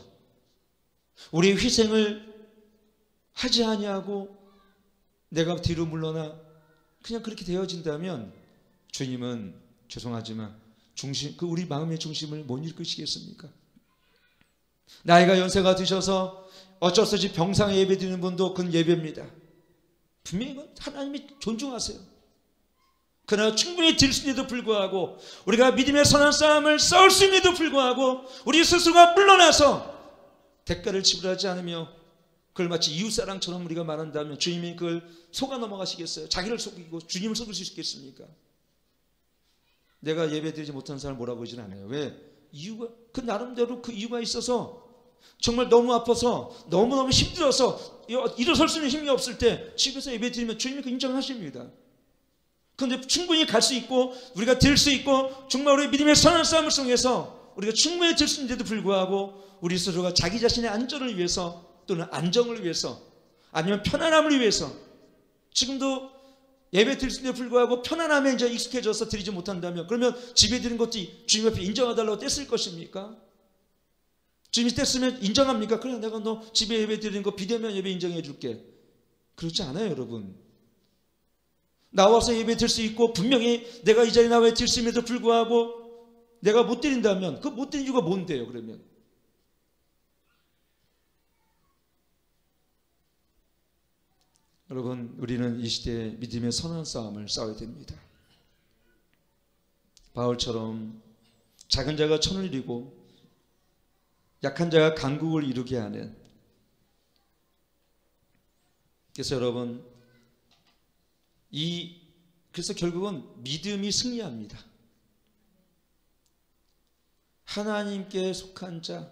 우리의 희생을 하지 아니하고 내가 뒤로 물러나 그냥 그렇게 되어진다면 주님은 죄송하지만 우리 마음의 중심을 못 이끄시겠습니까? 나이가 연세가 드셔서 어쩔 수 없이 병상에 예배 드리는 분도 그건 예배입니다. 분명히 하나님이 존중하세요. 그러나 충분히 드릴 수 있는데도 불구하고 우리가 믿음의 선한 싸움을 싸울 수 있는데도 불구하고 우리 스스로가 물러나서 대가를 지불하지 않으며 그걸 마치 이웃사랑처럼 우리가 말한다면 주님이 그걸 속아 넘어가시겠어요? 자기를 속이고 주님을 속일 수 있겠습니까? 내가 예배드리지 못하는 사람을 뭐라고 하진 않아요. 왜? 이유가 그 나름대로 그 이유가 있어서 정말 너무 아파서 너무너무 힘들어서 일어설 수 있는 힘이 없을 때 집에서 예배드리면 주님이 그 인정하십니다. 그런데 충분히 갈 수 있고 우리가 들 수 있고 정말 우리 믿음의 선한 싸움을 통해서 우리가 충분히 들 수 있는데도 불구하고 우리 스스로가 자기 자신의 안전을 위해서 또는 안정을 위해서 아니면 편안함을 위해서 지금도 예배 드릴 수 있는데 불구하고 편안함에 이제 익숙해져서 드리지 못한다면 그러면 집에 드린 것도 주님 앞에 인정해달라고 뗐을 것입니까? 주님이 뗐으면 인정합니까? 그래 내가 너 집에 예배 드리는 거 비대면 예배 인정해 줄게. 그렇지 않아요 여러분. 나와서 예배 드릴 수 있고 분명히 내가 이 자리에 나와 드릴 수 있음에도 불구하고 내가 못 드린다면 그 못 드린 이유가 뭔데요 그러면? 여러분 우리는 이 시대에 믿음의 선한 싸움을 싸워야 됩니다. 바울처럼 작은 자가 천을 이루고 약한 자가 강국을 이루게 하는. 그래서 여러분 그래서 결국은 믿음이 승리합니다. 하나님께 속한 자,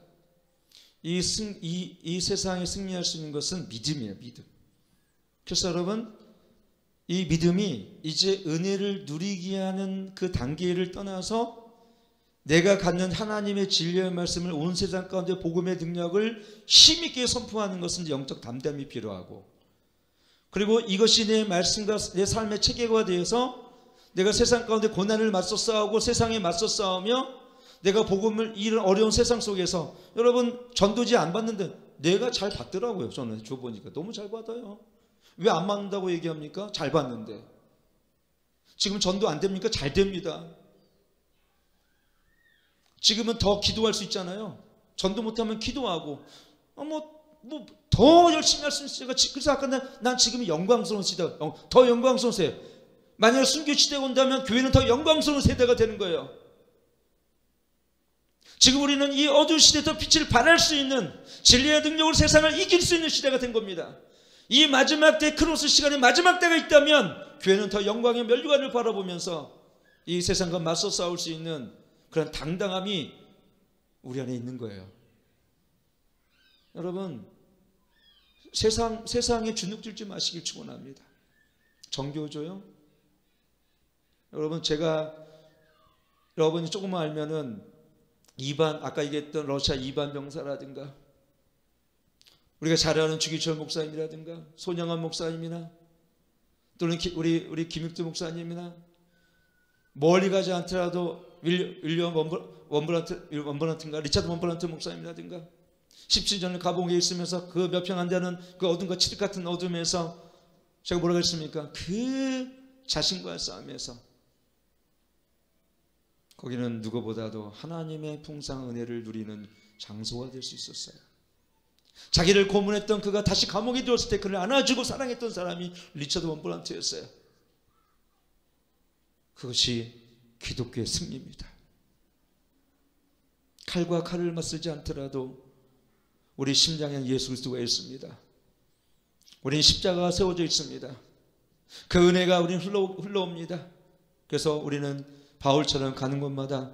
이 세상에 승리할 수 있는 것은 믿음이에요. 믿음. 그래서 여러분 이 믿음이 이제 은혜를 누리게 하는 그 단계를 떠나서 내가 갖는 하나님의 진리의 말씀을 온 세상 가운데 복음의 능력을 힘있게 선포하는 것은 영적 담담이 필요하고 그리고 이것이 내 말씀과 내 삶의 체계가 되어서 내가 세상 가운데 고난을 맞서 싸우고 세상에 맞서 싸우며 내가 복음을 이런 어려운 세상 속에서 여러분 전도지 안 받는데 내가 잘 받더라고요. 저는 줘보니까 너무 잘 받아요. 왜 안 받는다고 얘기합니까? 잘 받는데. 지금 전도 안 됩니까? 잘 됩니다. 지금은 더 기도할 수 있잖아요. 전도 못하면 기도하고 더 열심히 할 수 있어요. 그래서 아까 난 지금이 영광스러운 시대다. 더 영광스러운 세대. 만약에 순교 시대가 온다면 교회는 더 영광스러운 세대가 되는 거예요. 지금 우리는 이 어두운 시대에서 빛을 발할 수 있는 진리의 능력으로 세상을 이길 수 있는 시대가 된 겁니다. 이 마지막 때 크로스 시간에 마지막 때가 있다면 교회는 더 영광의 면류관을 바라보면서 이 세상과 맞서 싸울 수 있는 그런 당당함이 우리 안에 있는 거예요. 여러분 세상에 주눅들지 마시길 축원합니다. 정교조요. 여러분 제가 여러분이 조금만 알면은 아까 얘기했던 러시아 이반 병사라든가 우리가 잘 아는 주기철 목사님이라든가 손영환 목사님이나 또는 우리 김육두 목사님이나 멀리 가지 않더라도 윌리엄 원브란트인가 리차드 원브란트 목사님이라든가 17년을 가봉에 있으면서 그 몇 평 안 되는 그 어둠과 칠흑 같은 어둠에서 제가 뭐라고 했습니까? 그 자신과의 싸움에서 거기는 누구보다도 하나님의 풍성한 은혜를 누리는 장소가 될 수 있었어요. 자기를 고문했던 그가 다시 감옥에 들어왔을 때 그를 안아주고 사랑했던 사람이 리처드 원브란트였어요. 그것이 기독교의 승리입니다. 칼과 칼을 맞서지 않더라도 우리 심장에는 예수 그리스도가 있습니다. 우리는 십자가가 세워져 있습니다. 그 은혜가 우리는 흘러옵니다. 그래서 우리는 바울처럼 가는 곳마다,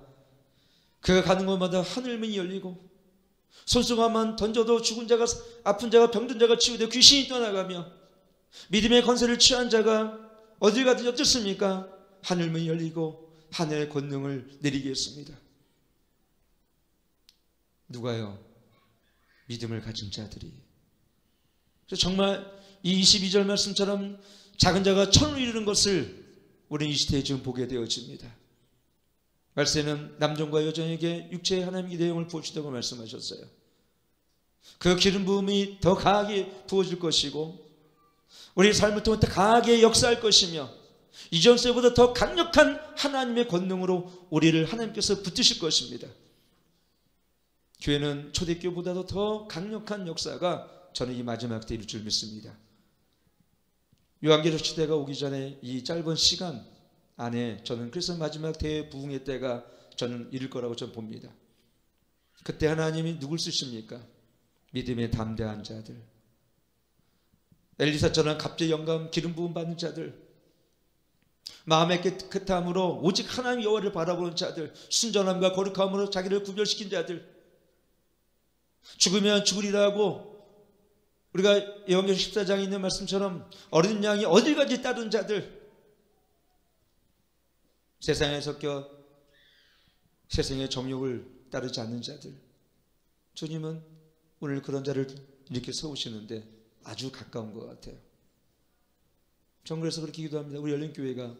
그가 가는 곳마다 하늘문이 열리고 손수건만 던져도 죽은 자가, 아픈 자가, 병든 자가 치유되고 귀신이 떠나가며 믿음의 권세를 취한 자가 어딜 가든지 어떻습니까? 하늘문이 열리고 하늘의 권능을 내리게 했습니다. 누가요? 믿음을 가진 자들이. 그래서 정말 이 22절 말씀처럼 작은 자가 천을 이루는 것을 우리는 이 시대에 지금 보게 되어집니다. 말세는 남종과 여종에게 육체의 하나님의 내용을 부어주다고 말씀하셨어요. 그 기름 부음이 더 강하게 부어질 것이고 우리 삶을 통해 더 강하게 역사할 것이며 이전 세보다 더 강력한 하나님의 권능으로 우리를 하나님께서 붙드실 것입니다. 교회는 초대교회보다도 더 강력한 역사가 저는 이 마지막 때일 줄 믿습니다. 요한계시록 시대가 오기 전에 이 짧은 시간 안에 저는 그래서 마지막 대부흥의 때가 저는 이를 거라고 저는 봅니다. 그때 하나님이 누굴 쓰십니까? 믿음의 담대한 자들, 엘리사처럼 갑자기 영감 기름 부음 받는 자들, 마음의 깨끗함으로 오직 하나님 여호와를 바라보는 자들, 순전함과 거룩함으로 자기를 구별시킨 자들, 죽으면 죽으리라고 우리가 요한계시록 14장에 있는 말씀처럼 어린 양이 어딜 가든지 따르는 자들, 세상에 섞여 세상의 정욕을 따르지 않는 자들, 주님은 오늘 그런 자를 이렇게 세우시는데 아주 가까운 것 같아요. 전 그래서 그렇게 기도합니다. 우리 열린교회가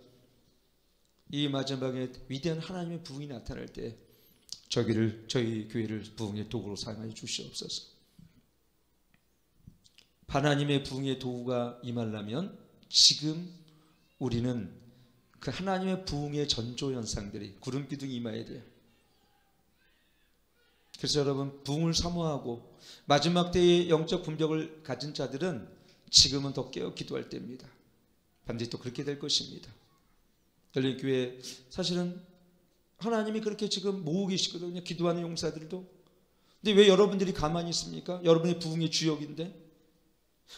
이 마지막에 위대한 하나님의 부흥이 나타날 때 저희 교회를 부흥의 도구로 사용하여 주시옵소서. 하나님의 부흥의 도구가 임하려면 지금 우리는 그 하나님의 부흥의 전조 현상들이 구름기둥이 임해야 돼요. 그래서 여러분, 부흥을 사모하고 마지막 때의 영적 분별을 가진 자들은 지금은 더 깨어 기도할 때입니다. 반드시 또 그렇게 될 것입니다. 열린교회 사실은 하나님이 그렇게 지금 모으고 계시거든요. 기도하는 용사들도. 근데 왜 여러분들이 가만히 있습니까? 여러분의 부흥의 주역인데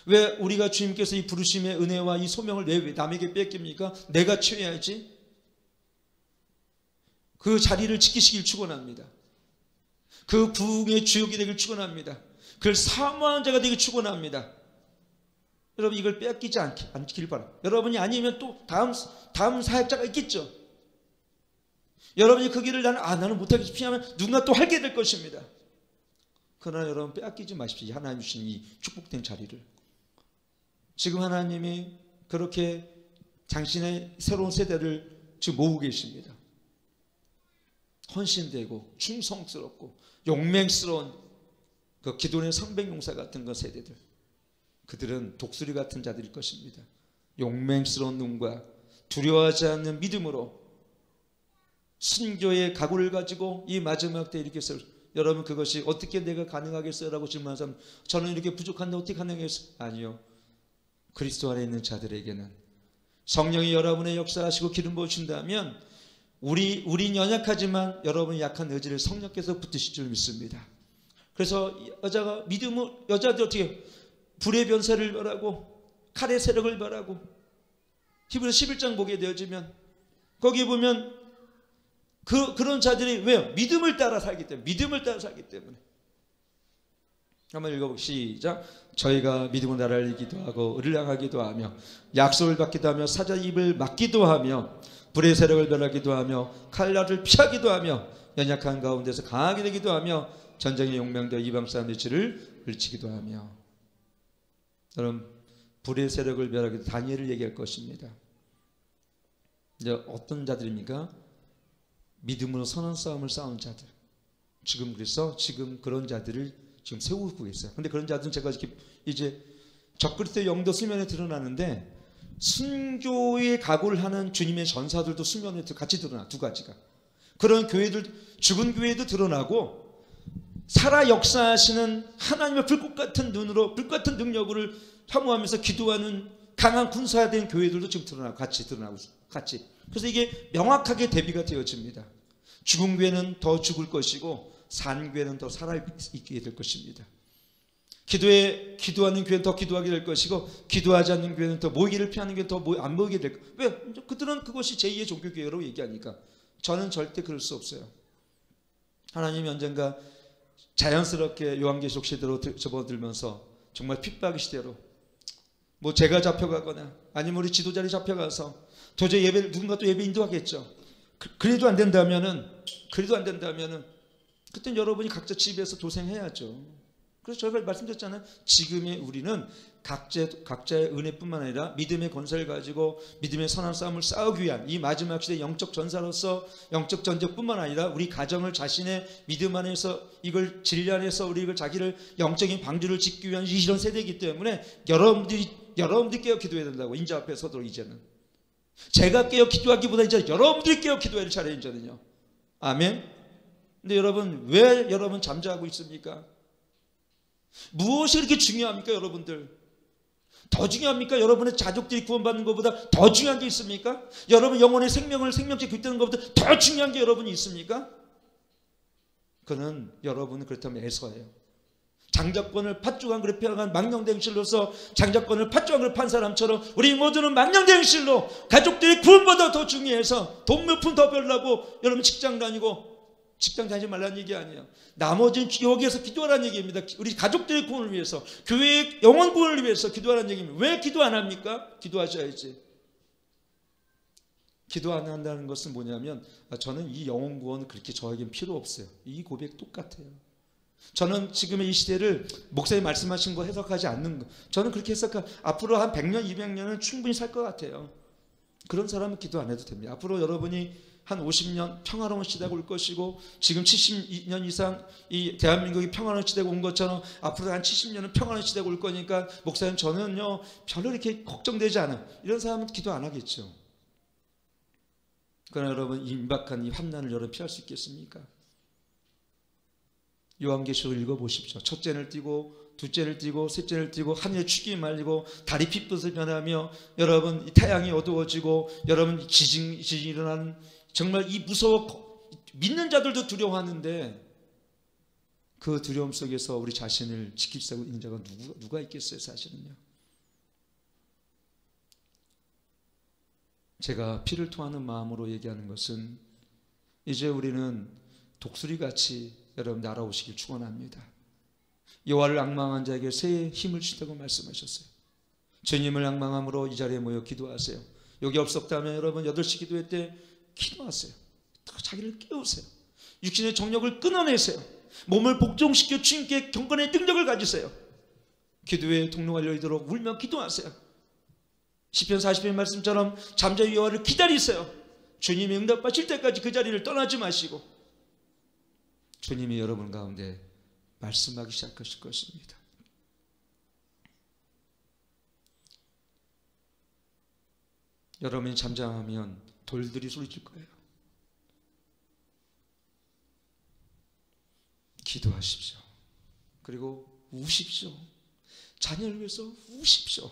왜 우리가 주님께서 이 부르심의 은혜와 이 소명을 왜 남에게 뺏깁니까? 내가 취해야지. 그 자리를 지키시길 축원합니다. 그 부흥의 주역이 되길 축원합니다. 그걸 사모하는 자가 되길 축원합니다. 여러분, 이걸 뺏기지 않길 바랍니다. 여러분이 아니면 또 다음 사역자가 있겠죠. 여러분이 그 길을 나는 못하겠지 피하면 누군가 또 하게 될 것입니다. 그러나 여러분, 빼앗기지 마십시오. 하나님 주신 이 축복된 자리를. 지금 하나님이 그렇게 당신의 새로운 세대를 지금 모으고 계십니다. 헌신되고 충성스럽고 용맹스러운 그 기도의 성백용사 같은 그 세대들, 그들은 독수리 같은 자들일 것입니다. 용맹스러운 눈과 두려워하지 않는 믿음으로 순교의 각오를 가지고 이 마지막 때 이렇게 여러분, 그것이 어떻게 내가 가능하겠어요? 라고 질문하는 사람, 저는 이렇게 부족한데 어떻게 가능하겠어요? 아니요. 그리스도 안에 있는 자들에게는 성령이 여러분의 역사하시고 기름 부으신다면 우린 연약하지만 여러분의 약한 의지를 성령께서 붙드실 줄 믿습니다. 그래서 여자들 어떻게 불의 변사를 멸하고 칼의 세력을 멸하고 히브리서 11장 보게 되어지면 거기 보면 그런 자들이 왜요? 믿음을 따라 살기 때문에. 한번 읽어보고 시작. 저희가 믿음으로 나라를 이기도 하고 의를 향하기도 하며 약속을 받기도 하며 사자의 입을 막기도 하며 불의 세력을 멸하기도 하며 칼날을 피하기도 하며 연약한 가운데서 강하게 되기도 하며 전쟁의 용맹되어 이방 사람들의 질을 물치기도 하며. 여러분, 불의 세력을 멸하기도 다니엘을 얘기할 것입니다. 이제 어떤 자들입니까? 믿음으로 선한 싸움을 싸운 자들. 그래서 지금 그런 자들을 지금 세우고 있어요. 근데 그런 자들은 제가 이제 적그리스도의 영도 수면에 드러나는데 순교의 각오를 하는 주님의 전사들도 수면에 같이 드러나. 두 가지가. 그런 교회들, 죽은 교회도 드러나고 살아 역사하시는 하나님의 불꽃 같은 눈으로 불꽃 같은 능력을 사모하면서 기도하는 강한 군사된 교회들도 지금 드러나고 같이. 그래서 이게 명확하게 대비가 되어집니다. 죽은 교회는 더 죽을 것이고 산 교회는 더 살아있게 될 것입니다. 기도하는 교회는 더 기도하게 될 것이고, 기도하지 않는 교회는 더 모이기를 피하는 교회는 더 안 모이게 될 것. 왜? 그들은 그것이 제2의 종교교회라고 얘기하니까. 저는 절대 그럴 수 없어요. 하나님이 언젠가 자연스럽게 요한계시록 시대로 접어들면서 정말 핍박의 시대로, 뭐 제가 잡혀가거나 아니면 우리 지도자들이 잡혀가서 도저히 예배를 누군가 또 예배 인도하겠죠. 그래도 안 된다면은 그때는 여러분이 각자 집에서 도생해야죠. 그래서 저희가 말씀드렸잖아요. 지금의 우리는 각자의 은혜뿐만 아니라 믿음의 권세를 가지고 믿음의 선한 싸움을 싸우기 위한 이 마지막 시대 영적 전사로서 영적 전쟁뿐만 아니라 우리 가정을 자신의 믿음 안에서 이걸 진리 안에서 우리 이걸 자기를 영적인 방주를 짓기 위한 이런 세대이기 때문에 여러분들이 깨어 기도해야 된다고. 인자 앞에 서도록. 이제는 제가 깨어 기도하기보다 이제 여러분들이 깨어 기도해야 될 차례. 이제는요. 아멘. 근데 여러분, 왜 여러분 잠자고 있습니까? 무엇이 그렇게 중요합니까? 여러분들 더 중요합니까? 여러분의 자족들이 구원받는 것보다 더 중요한 게 있습니까? 여러분 영혼의 생명을 생명체 깃드는 것보다 더 중요한 게 여러분이 있습니까? 그는 여러분은 그렇다면 애서예요. 장자권을 팥죽한 그릇 패어간 망령대행실로서 장자권을 팥죽한 그릇 판 사람처럼 우리 모두는 망령대행실로 가족들이 구원보다 더 중요해서 돈 몇 푼 더 벌려고 여러분 직장 다니지 말라는 얘기 아니에요. 나머지는 여기에서 기도하라는 얘기입니다. 우리 가족들의 구원을 위해서, 교회의 영혼 구원을 위해서 기도하라는 얘기입니다. 왜 기도 안 합니까? 기도하셔야지. 기도 안 한다는 것은 뭐냐면, 저는 이 영혼 구원 그렇게 저에겐 필요 없어요. 이 고백 똑같아요. 저는 지금의 이 시대를 목사님 말씀하신 거 해석하지 않는 거, 저는 그렇게 앞으로 한 100년 200년은 충분히 살 것 같아요. 그런 사람은 기도 안 해도 됩니다. 앞으로 여러분이 한 50년 평화로운 시대가 올 것이고, 지금 72년 이상 이 대한민국이 평화로운 시대가 온 것처럼 앞으로 한 70년은 평화로운 시대가 올 거니까 목사님 저는요 별로 이렇게 걱정되지 않아요. 이런 사람은 기도 안 하겠죠. 그러나 여러분, 임박한 이 환난을 여러분 피할 수 있겠습니까? 요한계시록 읽어보십시오. 첫째를 띄고 둘째를 띄고 셋째를 띄고 하늘의 축이 말리고 달이 핏빛을 변하며 여러분 태양이 어두워지고 여러분 지진이 일어나는, 정말 이 무서워 믿는 자들도 두려워하는데 그 두려움 속에서 우리 자신을 지킬 수 있는 자가 누가 있겠어요? 사실은요. 제가 피를 토하는 마음으로 얘기하는 것은, 이제 우리는 독수리같이 여러분 날아오시길 축원합니다. 여호와를 앙망한 자에게 새 힘을 주시다고 말씀하셨어요. 주님을 앙망함으로 이 자리에 모여 기도하세요. 여기 없었다면 여러분 8시 기도회 때 기도하세요. 자기를 깨우세요. 육신의 정력을 끊어내세요. 몸을 복종시켜 주님께 경건의 능력을 가지세요. 기도에 통로가 열리도록 울며 기도하세요. 시편 40편 말씀처럼 잠자의 여호와를 기다리세요. 주님이 응답하실 때까지 그 자리를 떠나지 마시고 주님이 여러분 가운데 말씀하기 시작하실 것입니다. 여러분이 잠잠하면 돌들이 소리칠 거예요. 기도하십시오. 그리고 우십시오. 자녀를 위해서 우십시오.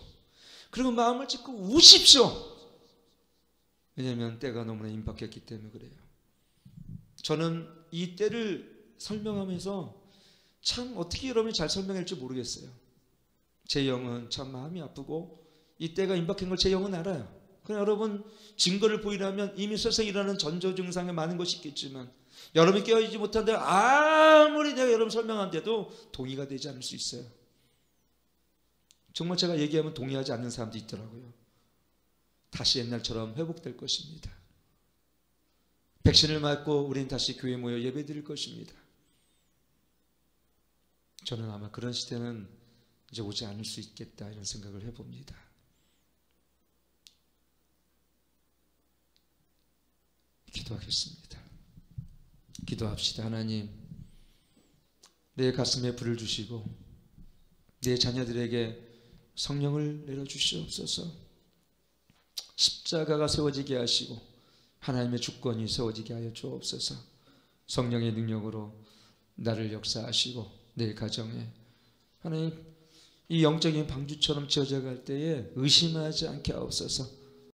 그리고 마음을 찢고 우십시오. 왜냐하면 때가 너무나 임박했기 때문에 그래요. 저는 이 때를 설명하면서 참 어떻게 여러분이 잘 설명할지 모르겠어요. 제 영은 참 마음이 아프고 이 때가 임박한 걸 제 영은 알아요. 그러나 여러분 증거를 보이려면 이미 세상에 일어나는 전조 증상에 많은 것이 있겠지만 여러분이 깨어있지 못한데 아무리 내가 여러분 설명한데도 동의가 되지 않을 수 있어요. 정말 제가 얘기하면 동의하지 않는 사람도 있더라고요. 다시 옛날처럼 회복될 것입니다. 백신을 맞고 우리는 다시 교회에 모여 예배드릴 것입니다. 저는 아마 그런 시대는 이제 오지 않을 수 있겠다 이런 생각을 해봅니다. 기도하겠습니다. 기도합시다. 하나님, 내 가슴에 불을 주시고 내 자녀들에게 성령을 내려주시옵소서. 십자가가 세워지게 하시고 하나님의 주권이 세워지게 하여 주옵소서. 성령의 능력으로 나를 역사하시고 내 가정에 하나님 이 영적인 방주처럼 지어져 갈 때에 의심하지 않게 하옵소서.